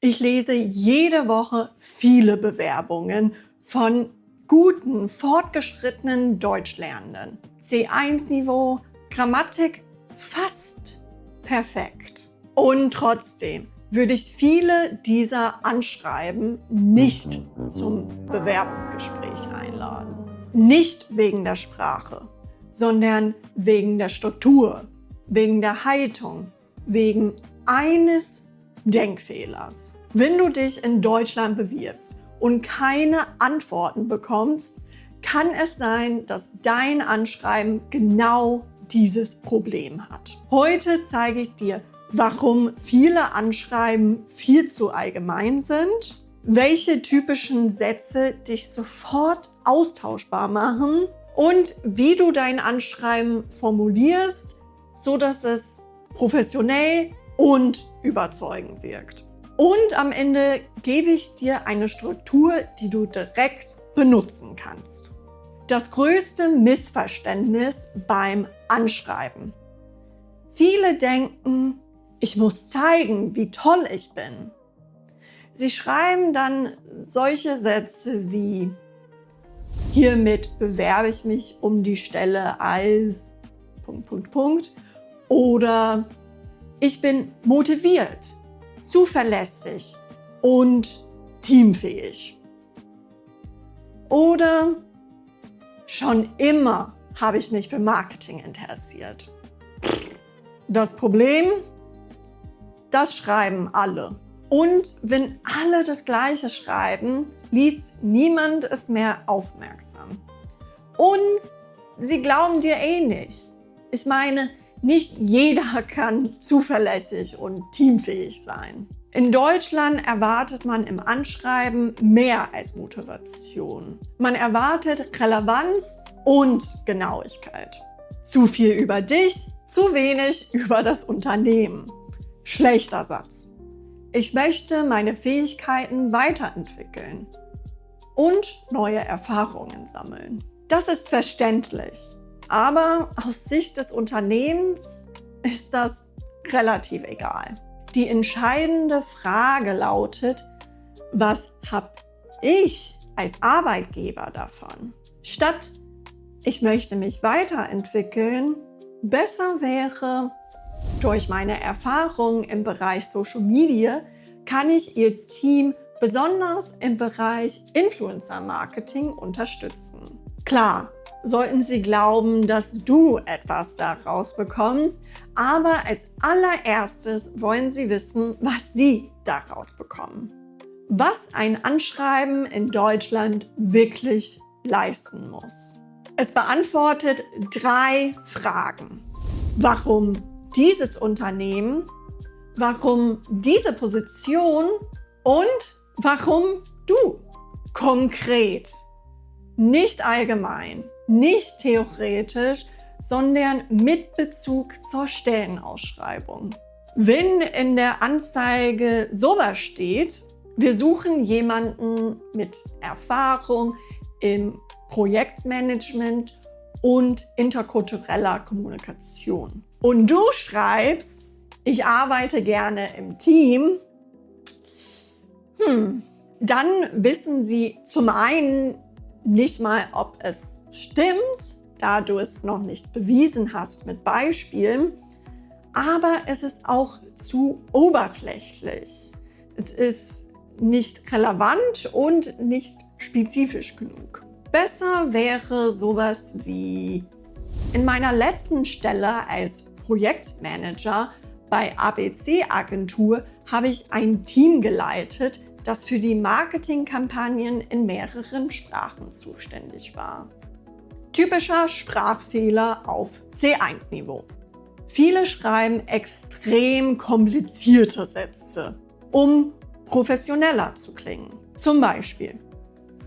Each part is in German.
Ich lese jede Woche viele Bewerbungen von guten, fortgeschrittenen Deutschlernenden. C1-Niveau, Grammatik fast perfekt. Und trotzdem würde ich viele dieser Anschreiben nicht zum Bewerbungsgespräch einladen. Nicht wegen der Sprache, sondern wegen der Struktur, wegen der Haltung, wegen eines Denkfehlers. Wenn du dich in Deutschland bewirbst und keine Antworten bekommst, kann es sein, dass dein Anschreiben genau dieses Problem hat. Heute zeige ich dir, warum viele Anschreiben viel zu allgemein sind, welche typischen Sätze dich sofort austauschbar machen und wie du dein Anschreiben formulierst, sodass es professionell und überzeugend wirkt. Und am Ende gebe ich dir eine Struktur, die du direkt benutzen kannst. Das größte Missverständnis beim Anschreiben. Viele denken, ich muss zeigen, wie toll ich bin. Sie schreiben dann solche Sätze wie: Hiermit bewerbe ich mich um die Stelle als ... oder ich bin motiviert, zuverlässig und teamfähig. Oder schon immer habe ich mich für Marketing interessiert. Das Problem? Das schreiben alle. Und wenn alle das Gleiche schreiben, liest niemand es mehr aufmerksam. Und sie glauben dir eh nicht. Ich meine, nicht jeder kann zuverlässig und teamfähig sein. In Deutschland erwartet man im Anschreiben mehr als Motivation. Man erwartet Relevanz und Genauigkeit. Zu viel über dich, zu wenig über das Unternehmen. Schlechter Satz. Ich möchte meine Fähigkeiten weiterentwickeln und neue Erfahrungen sammeln. Das ist verständlich. Aber aus Sicht des Unternehmens ist das relativ egal. Die entscheidende Frage lautet: Was habe ich als Arbeitgeber davon? Statt ich möchte mich weiterentwickeln, besser wäre, durch meine Erfahrung im Bereich Social Media kann ich Ihr Team besonders im Bereich Influencer Marketing unterstützen. Klar, sollten Sie glauben, dass du etwas daraus bekommst, aber als allererstes wollen Sie wissen, was Sie daraus bekommen. Was ein Anschreiben in Deutschland wirklich leisten muss. Es beantwortet 3 Fragen. Warum dieses Unternehmen? Warum diese Position? Und warum du? Konkret, nicht allgemein. Nicht theoretisch, sondern mit Bezug zur Stellenausschreibung. Wenn in der Anzeige sowas steht: Wir suchen jemanden mit Erfahrung im Projektmanagement und interkultureller Kommunikation. Und du schreibst: Ich arbeite gerne im Team. Dann wissen sie zum einen nicht mal, ob es stimmt, da du es noch nicht bewiesen hast mit Beispielen, aber es ist auch zu oberflächlich. Es ist nicht relevant und nicht spezifisch genug. Besser wäre sowas wie: In meiner letzten Stelle als Projektmanager bei ABC Agentur habe ich ein Team geleitet, das für die Marketingkampagnen in mehreren Sprachen zuständig war. Typischer Sprachfehler auf C1-Niveau. Viele schreiben extrem komplizierte Sätze, um professioneller zu klingen. Zum Beispiel: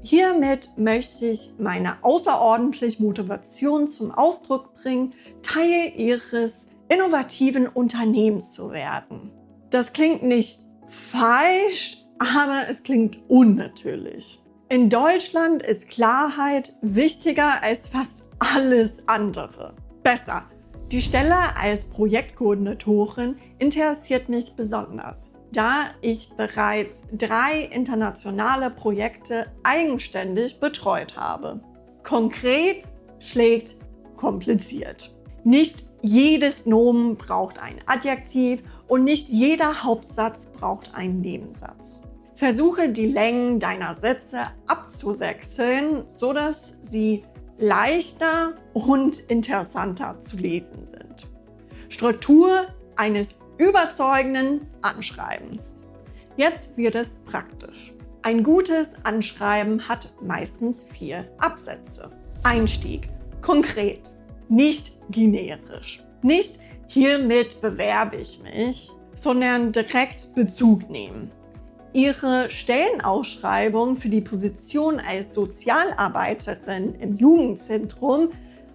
Hiermit möchte ich meine außerordentliche Motivation zum Ausdruck bringen, Teil Ihres innovativen Unternehmens zu werden. Das klingt nicht falsch, aber es klingt unnatürlich. In Deutschland ist Klarheit wichtiger als fast alles andere. Besser: Die Stelle als Projektkoordinatorin interessiert mich besonders. da ich bereits 3 internationale Projekte eigenständig betreut habe. Konkret schlägt kompliziert. Nicht jedes Nomen braucht ein Adjektiv und nicht jeder Hauptsatz braucht einen Nebensatz. Versuche die Längen deiner Sätze abzuwechseln, sodass sie leichter und interessanter zu lesen sind. Struktur eines überzeugenden Anschreibens. Jetzt wird es praktisch. Ein gutes Anschreiben hat meistens 4 Absätze. Einstieg: konkret, nicht generisch. Nicht hiermit bewerbe ich mich, sondern direkt Bezug nehmen. Ihre Stellenausschreibung für die Position als Sozialarbeiterin im Jugendzentrum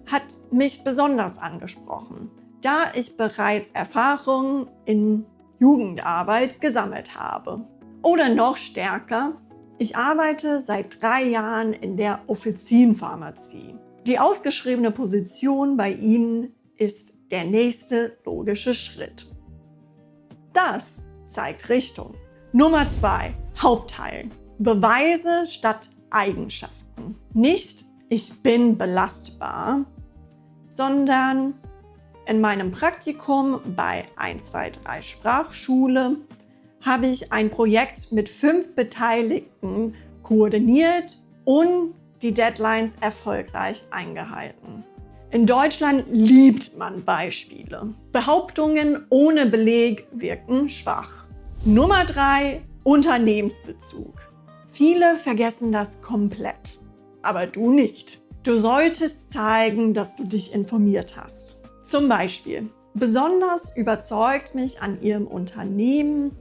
hat mich besonders angesprochen, da ich bereits Erfahrungen in Jugendarbeit gesammelt habe. Oder noch stärker, ich arbeite seit 3 Jahren in der Offizien-Pharmazie. Die ausgeschriebene Position bei Ihnen ist der nächste logische Schritt. Das zeigt Richtung. Nummer 2. Hauptteil. Beweise statt Eigenschaften. Nicht ich bin belastbar, sondern in meinem Praktikum bei 123 Sprachschule habe ich ein Projekt mit 5 Beteiligten koordiniert und die Deadlines erfolgreich eingehalten. In Deutschland liebt man Beispiele. Behauptungen ohne Beleg wirken schwach. Nummer 3. Unternehmensbezug. Viele vergessen das komplett, aber du nicht. Du solltest zeigen, dass du dich informiert hast. Zum Beispiel: besonders überzeugt mich an Ihrem Unternehmen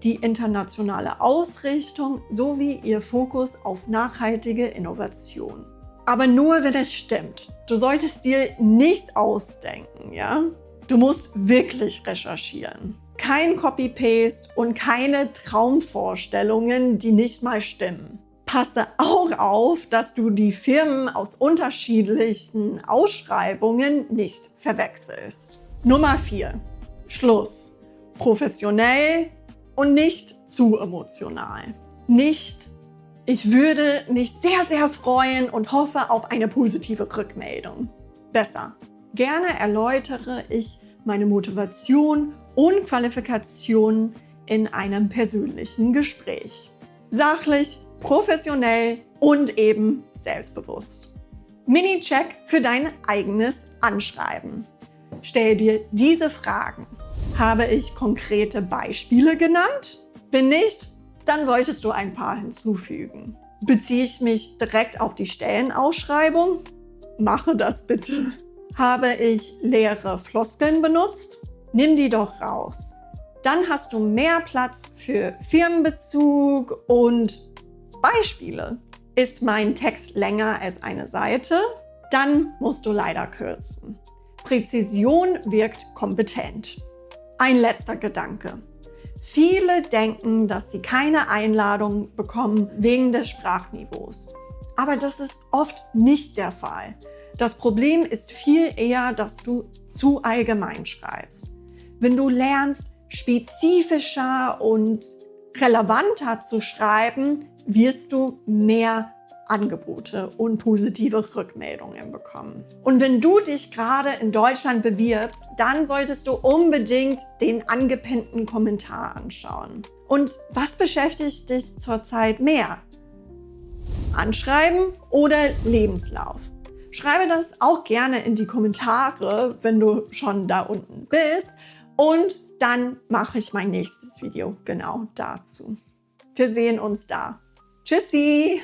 die internationale Ausrichtung sowie Ihr Fokus auf nachhaltige Innovation. Aber nur, wenn es stimmt. Du solltest dir nichts ausdenken, ja? Du musst wirklich recherchieren. Kein Copy-Paste und keine Traumvorstellungen, die nicht mal stimmen. Passe auch auf, dass du die Firmen aus unterschiedlichen Ausschreibungen nicht verwechselst. Nummer 4. Schluss. Professionell und nicht zu emotional. Nicht: ich würde mich sehr, sehr freuen und hoffe auf eine positive Rückmeldung. Besser: gerne erläutere ich meine Motivation und Qualifikation in einem persönlichen Gespräch. Sachlich, professionell und eben selbstbewusst. Mini-Check für dein eigenes Anschreiben. Stell dir diese Fragen. Habe ich konkrete Beispiele genannt? Wenn nicht, dann solltest du ein paar hinzufügen. Beziehe ich mich direkt auf die Stellenausschreibung? Mache das bitte. Habe ich leere Floskeln benutzt? Nimm die doch raus. Dann hast du mehr Platz für Firmenbezug und Beispiele. Ist mein Text länger als eine Seite? Dann musst du leider kürzen. Präzision wirkt kompetent. Ein letzter Gedanke. Viele denken, dass sie keine Einladung bekommen wegen des Sprachniveaus. Aber das ist oft nicht der Fall. Das Problem ist viel eher, dass du zu allgemein schreibst. Wenn du lernst, spezifischer und relevanter zu schreiben, wirst du mehr Angebote und positive Rückmeldungen bekommen. Und wenn du dich gerade in Deutschland bewirbst, dann solltest du unbedingt den angepinnten Kommentar anschauen. Und was beschäftigt dich zurzeit mehr? Anschreiben oder Lebenslauf? Schreibe das auch gerne in die Kommentare, wenn du schon da unten bist. Und dann mache ich mein nächstes Video genau dazu. Wir sehen uns da. Tschüssi!